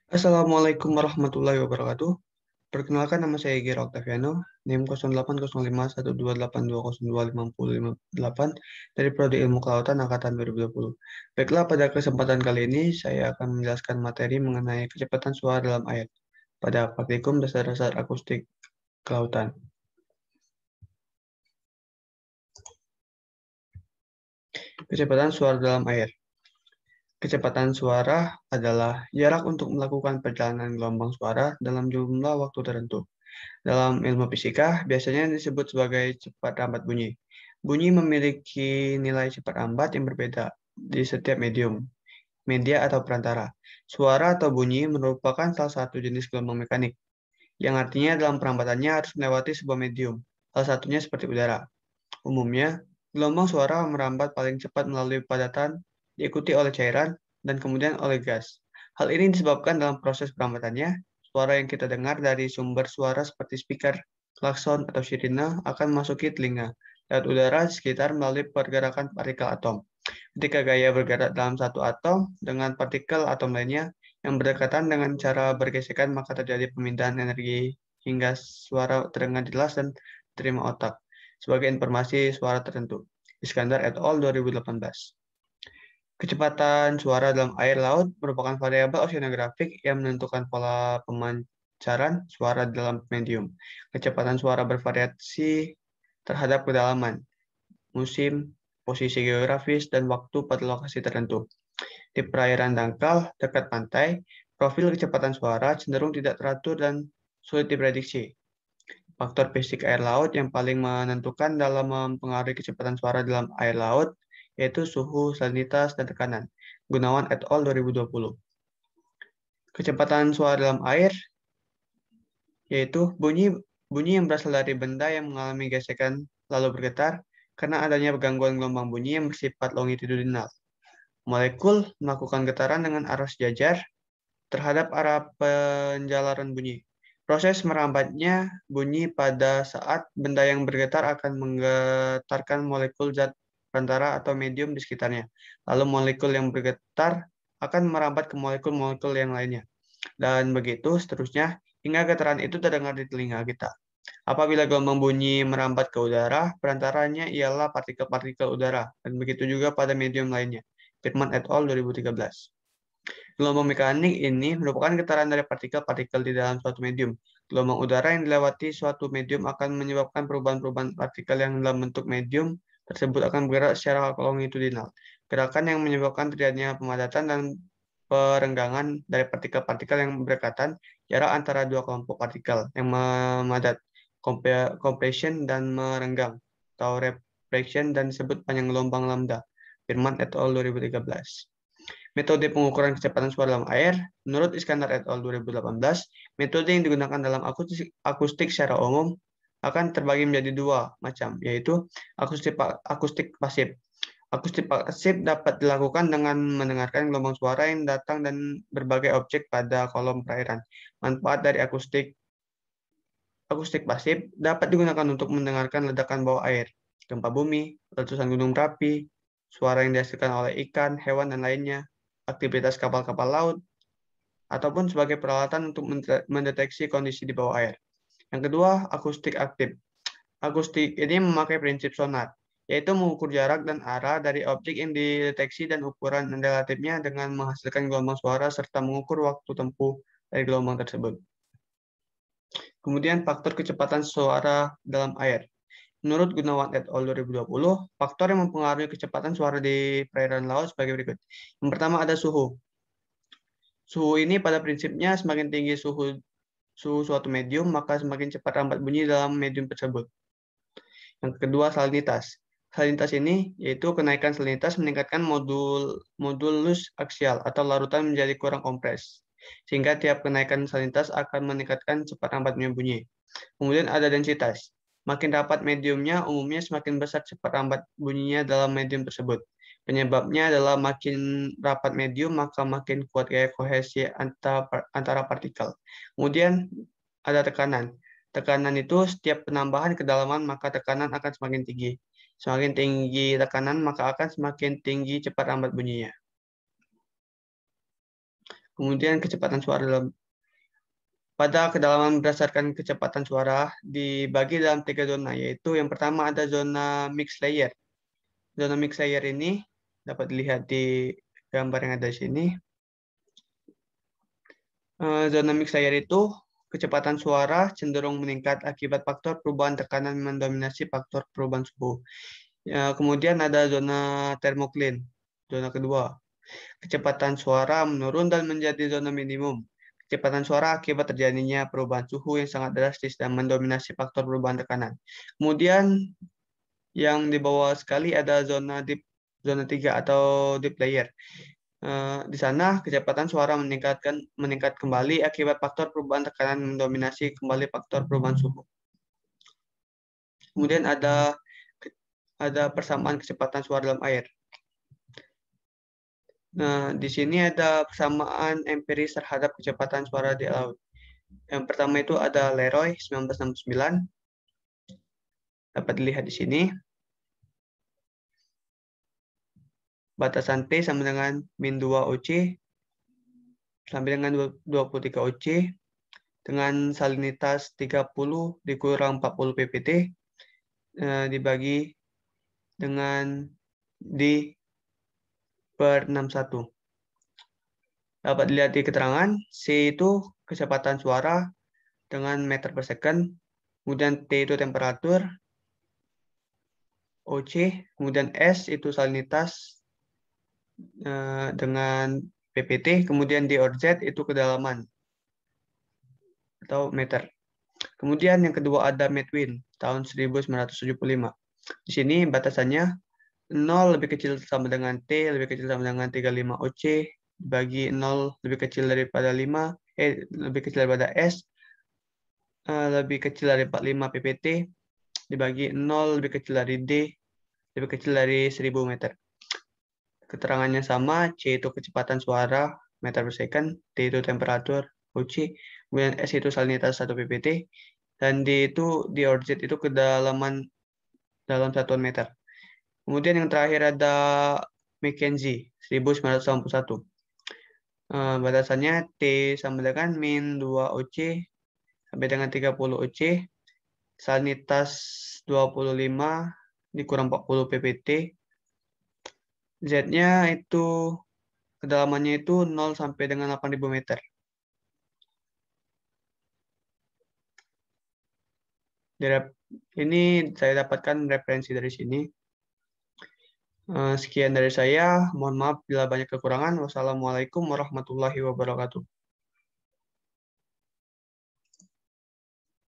Assalamualaikum warahmatullahi wabarakatuh. Perkenalkan, nama saya Gero Octaviano, NIM 08051282025058 dari Prodi Ilmu Kelautan Angkatan 2020. Baiklah, pada kesempatan kali ini saya akan menjelaskan materi mengenai kecepatan suara dalam air pada praktikum dasar-dasar akustik kelautan. Kecepatan suara dalam air. Kecepatan suara adalah jarak untuk melakukan perjalanan gelombang suara dalam jumlah waktu tertentu. Dalam ilmu fisika, biasanya disebut sebagai cepat lambat bunyi. Bunyi memiliki nilai cepat lambat yang berbeda di setiap medium, media atau perantara. Suara atau bunyi merupakan salah satu jenis gelombang mekanik, yang artinya dalam perambatannya harus melewati sebuah medium, salah satunya seperti udara. Umumnya, gelombang suara merambat paling cepat melalui padatan, diikuti oleh cairan, dan kemudian oleh gas. Hal ini disebabkan dalam proses perambatannya, suara yang kita dengar dari sumber suara seperti speaker, klakson, atau sirine akan memasuki telinga lewat udara di sekitar melalui pergerakan partikel atom. Ketika gaya bergerak dalam satu atom dengan partikel atom lainnya yang berdekatan dengan cara bergesekan, maka terjadi pemindahan energi hingga suara terdengar jelas dan diterima otak sebagai informasi suara tertentu. Iskandar et al. 2018. Kecepatan suara dalam air laut merupakan variabel oceanografik yang menentukan pola pemancaran suara dalam medium. Kecepatan suara bervariasi terhadap kedalaman, musim, posisi geografis, dan waktu pada lokasi tertentu. Di perairan dangkal dekat pantai, profil kecepatan suara cenderung tidak teratur dan sulit diprediksi. Faktor fisik air laut yang paling menentukan dalam mempengaruhi kecepatan suara dalam air laut yaitu suhu, salinitas, dan tekanan. Gunawan et al. 2020. Kecepatan suara dalam air yaitu bunyi yang berasal dari benda yang mengalami gesekan lalu bergetar karena adanya gangguan gelombang bunyi yang bersifat longitudinal. Molekul melakukan getaran dengan arah sejajar terhadap arah penjalaran bunyi. Proses merambatnya bunyi pada saat benda yang bergetar akan menggetarkan molekul zat perantara atau medium di sekitarnya. Lalu molekul yang bergetar akan merambat ke molekul-molekul yang lainnya. Dan begitu seterusnya hingga getaran itu terdengar di telinga kita. Apabila gelombang bunyi merambat ke udara, perantaranya ialah partikel-partikel udara, dan begitu juga pada medium lainnya. Firman et al. 2013. Gelombang mekanik ini merupakan getaran dari partikel-partikel di dalam suatu medium. Gelombang udara yang dilewati suatu medium akan menyebabkan perubahan-perubahan partikel yang dalam bentuk medium tersebut akan bergerak secara longitudinal. Gerakan yang menyebabkan terjadinya pemadatan dan perenggangan dari partikel-partikel yang berdekatan, jarak antara dua kelompok partikel yang memadat, compression dan merenggang, atau reflection dan disebut panjang gelombang lambda. Firman et al. 2013. Metode pengukuran kecepatan suara dalam air, menurut Iskandar et al. 2018, metode yang digunakan dalam akustik secara umum akan terbagi menjadi dua macam, yaitu akustik pasif. Akustik pasif dapat dilakukan dengan mendengarkan gelombang suara yang datang dan berbagai objek pada kolom perairan. Manfaat dari akustik pasif dapat digunakan untuk mendengarkan ledakan bawah air, gempa bumi, letusan gunung berapi, suara yang dihasilkan oleh ikan, hewan, dan lainnya, aktivitas kapal-kapal laut, ataupun sebagai peralatan untuk mendeteksi kondisi di bawah air. Yang kedua, akustik aktif. Akustik ini memakai prinsip sonar, yaitu mengukur jarak dan arah dari objek yang dideteksi dan ukuran relatifnya dengan menghasilkan gelombang suara serta mengukur waktu tempuh dari gelombang tersebut. Kemudian faktor kecepatan suara dalam air. Menurut Gunawan et al. 2020, faktor yang mempengaruhi kecepatan suara di perairan laut sebagai berikut. Yang pertama ada suhu. Suhu ini pada prinsipnya semakin tinggi suhu suatu medium, maka semakin cepat rambat bunyi dalam medium tersebut. Yang kedua, salinitas. Salinitas ini yaitu kenaikan salinitas meningkatkan modulus aksial atau larutan menjadi kurang kompres, sehingga tiap kenaikan salinitas akan meningkatkan cepat rambatnya bunyi. Kemudian ada densitas. Makin rapat mediumnya, umumnya semakin besar cepat rambat bunyinya dalam medium tersebut. Penyebabnya adalah makin rapat medium, maka makin kuat gaya kohesi antara partikel. Kemudian ada tekanan. Tekanan itu setiap penambahan kedalaman, maka tekanan akan semakin tinggi. Semakin tinggi tekanan, maka akan semakin tinggi cepat rambat bunyinya. Kemudian kecepatan suara pada kedalaman berdasarkan kecepatan suara dibagi dalam 3 zona, yaitu yang pertama ada zona mix layer. Zona mix layer ini dapat dilihat di gambar yang ada di sini. Zona mix layer itu kecepatan suara cenderung meningkat akibat faktor perubahan tekanan mendominasi faktor perubahan suhu. Kemudian ada zona thermocline, zona kedua. Kecepatan suara menurun dan menjadi zona minimum. Kecepatan suara akibat terjadinya perubahan suhu yang sangat drastis dan mendominasi faktor perubahan tekanan. Kemudian yang di bawah sekali ada zona deep, zona 3 atau deep layer. Di sana kecepatan suara meningkat kembali akibat faktor perubahan tekanan mendominasi kembali faktor perubahan suhu. Kemudian ada persamaan kecepatan suara dalam air. Nah, di sini ada persamaan empiris terhadap kecepatan suara di laut. Yang pertama itu ada Leroy 1969. Dapat dilihat di sini. Batasan T sama dengan min 2 OC sampai dengan 23 OC dengan salinitas 30 dikurang 40 ppt dibagi dengan D per 61. Dapat dilihat di keterangan, C itu kecepatan suara dengan meter per second, kemudian T itu temperatur, OC, kemudian S itu salinitas dengan PPT, kemudian D or Z itu kedalaman atau meter. Kemudian yang kedua ada Medwin tahun 1975. Di sini batasannya 0 lebih kecil sama dengan T lebih kecil sama dengan 35 OC bagi 0 lebih kecil daripada 5 lebih kecil daripada S lebih kecil dari 45 PPT dibagi 0 lebih kecil dari D lebih kecil dari 1000 meter. Keterangannya sama, C itu kecepatan suara meter per second, T itu temperatur OC, kemudian S itu salinitas 1 PPT, dan D itu D or Z itu kedalaman dalam satuan meter. Kemudian yang terakhir ada McKenzie 1981. Batasannya T sama dengan min 2 OC sampai dengan 30 OC, salinitas 25 dikurang 40 PPT, Z-nya itu kedalamannya itu 0 sampai dengan 8.000 meter. Ini saya dapatkan referensi dari sini. Sekian dari saya. Mohon maaf bila banyak kekurangan. Wassalamualaikum warahmatullahi wabarakatuh.